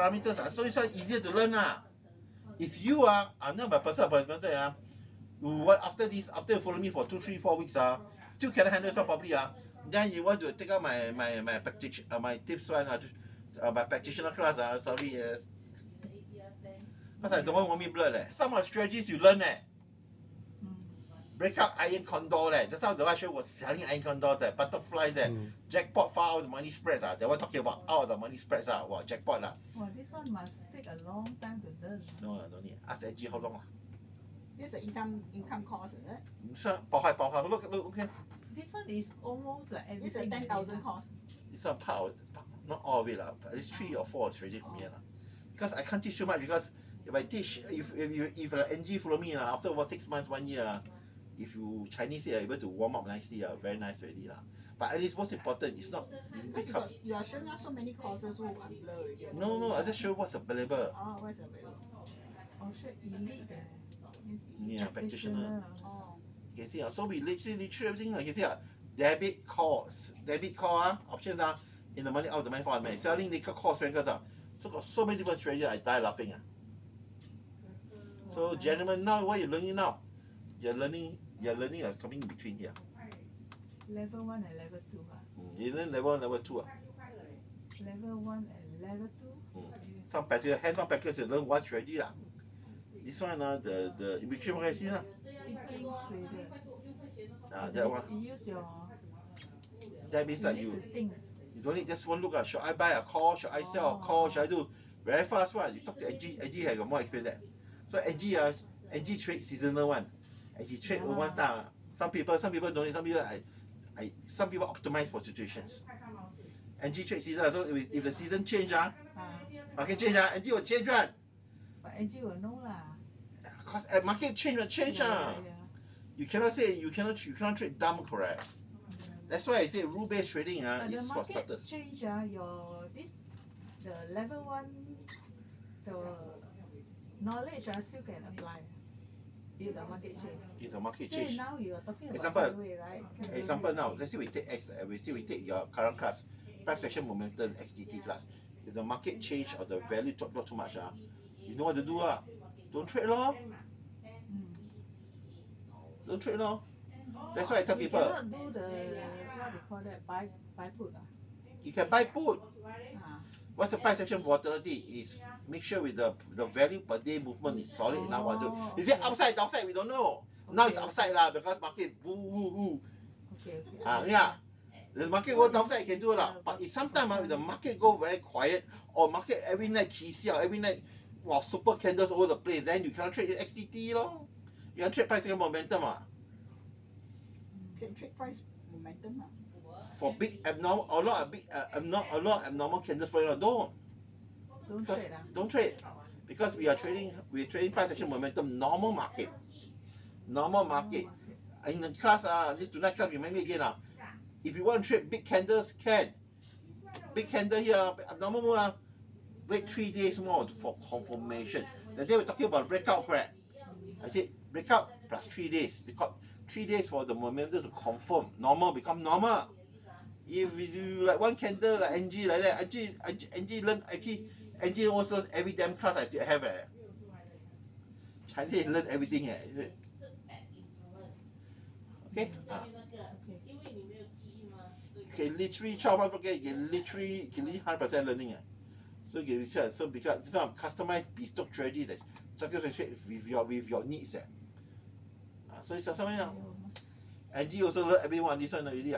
parameters so it's easier to learn If you I'm not my personal after this, after you follow me for 2, 3, 4 weeks still cannot handle yourself properly then you want to take out my tips one my practitioner class sorry because I don't want me blood some of the strategies you learn break up iron condor just now the last show was selling iron condors butterflies jackpot file out the money spreads they were talking about out the money spreads wow jackpot this one must take a long time to learn. No need ask Angie how long This is income cost, is it? Look okay. This one is almost like everything. This is 10,000 cost. It's not part of not all of it at least 3 or 4 is ready for me because I can't teach too much because if I teach if Angie follow me after about 6 months 1 year if you Chinese are able to warm up nicely very nice already but at least most important it's not because you are showing us so many courses who are blurred already. No I just show what's available. What's available? Show elite practitioner. You can see so we literally everything you can see debit calls options in the money out of the money for selling nickel calls so got so many different strategies I die laughing So gentlemen, now what you're learning now? You're learning something in between here. Level 1 and level 2 You learn level 1, level 2 Level 1 and level 2 Some package, hands-on package you learn one strategy This one the immigration what I see that one. You use your that means that you don't need just one look should I buy a call, should I sell a call, should I do very fast one. You talk to Angie has got more experience there. So Angie trade seasonal one. Angie trade one time. Some people don't need, some people optimize for situations. Angie trade season, so if the season change market change Angie will change one. But Angie will know Because market change You cannot say you cannot trade dumb, correct? That's why I say rule-based trading is for starters. The market change the level 1 the knowledge still can apply. If the market change. If the market change. change. Now you are talking about sideways, right? Example now, let's say we take we take your current class, price action momentum XDT class. If the market change or the value drop not too much you know what to do Don't trade Don't trade That's why I tell people. You cannot do the what they call that buy put You can buy put. What's the price action volatility is make sure with the value per day movement is solid enough. Is it upside, downside? We don't know. Now it's upside because market woo. Yeah. The market go downside, you can do but if sometimes if the market go very quiet or market every night every night super candles all over the place, then you cannot trade XTT You can trade price action momentum Can trade price momentum For big abnormal a lot of abnormal candles for don't trade because we're trading price action momentum normal market in the class this tonight class remind me again if you want to trade big candles can big candle here abnormal wait 3 days more for confirmation. The day we're talking about breakout, correct? I said breakout plus 3 days. They call 3 days for the momentum to confirm. Normal become normal. If you do like one candle like Angie like that, Angie also learn every damn class I have Chinese learn everything Okay? Okay, literally 12 months you can literally 100% learning So you can research. So because some customized bespoke strategy that's with your needs So it's something Angie also learn everyone this one already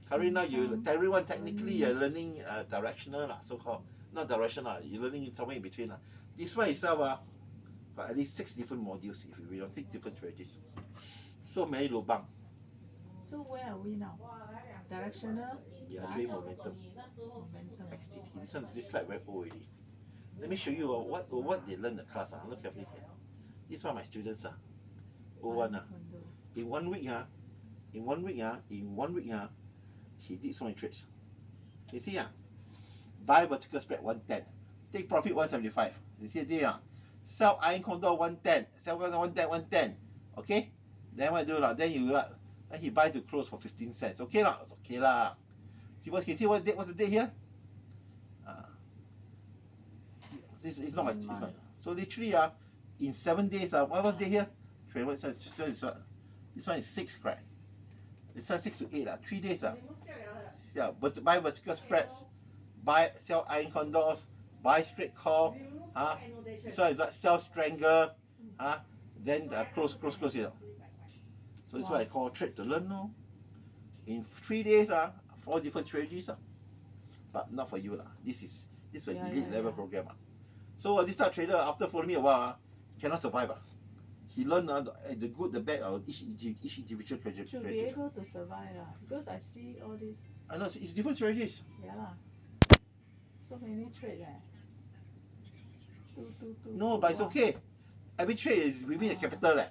Currently now everyone technically you're learning directional so called not directional you're learning somewhere in between This one itself got at least 6 different modules if we don't take different strategies. So many lubang. So where are we now? Directional? Yeah, trade momentum. XTT. This slide very old already. Let me show you what they learn in the class. Look carefully here. These are my students. O1 In 1 week, he did so many trades. You see buy vertical spread 110. Take profit 175. You see there sell iron condor 110. Sell 110. Okay? Then what do then he buy to close for 15 cents. Okay lah. See what's the date here? It's not much. One It's not. month. So literally, in 7 days, what was day here? This one is 6, correct? This one 6 to 8, 3 days. Yeah, but buy vertical spreads, sell iron condors, buy straight core, this one is like sell strangle, then close, you know. So this is what I call trade to learn, no? In 3 days, 4 different strategies, but not for you, lah. This is an elite level program. So this type of trader, after following me a while, cannot survive. He learned the good, the bad of each individual strategy. Should be able to survive lah, because I see all this. I know, it's different strategies. Yeah lah. So many trade Two. No, but it's okay. Every trade is within the capital.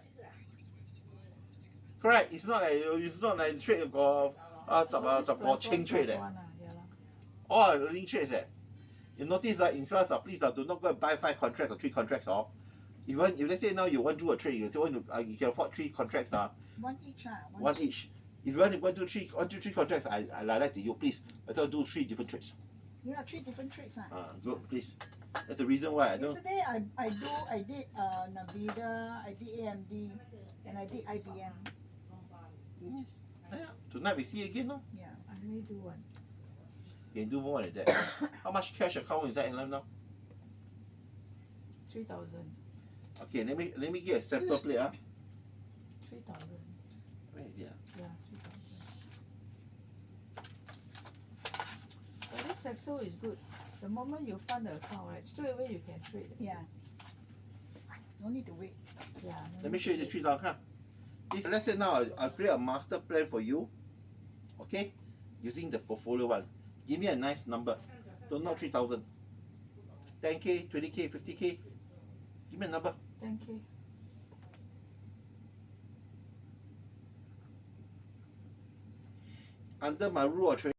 Correct. It's not like trade got chain trade. All learning trades. You notice that in class, please do not go and buy 5 contracts or 3 contracts. If let's say now you want to do a trade, you can afford 3 contracts. One each. One each. If you want to do 3 contracts, I like to you, please. Let's do 3 different trades. Yeah, 3 different trades. Good, please. That's the reason why I don't. Yesterday I did Nvidia, I did AMD, and I did IBM. Yeah. Tonight we see again, no? Yeah. I may do one. You can do more than that. How much cash account is that in now? 3,000. Okay, let me get a sample plate. 3,000. Where is it? Yeah, 3,000. But this Saxo is good. The moment you fund the account, right, straight away you can trade. Yeah. No need to wait. Yeah. Let me show you the 3,000. Let's say now I create a master plan for you. Okay? Using the portfolio one. Give me a nice number. Don't not 3,000. 10K, 20K, 50K. Give me a number. 10K. Under my rule of trading.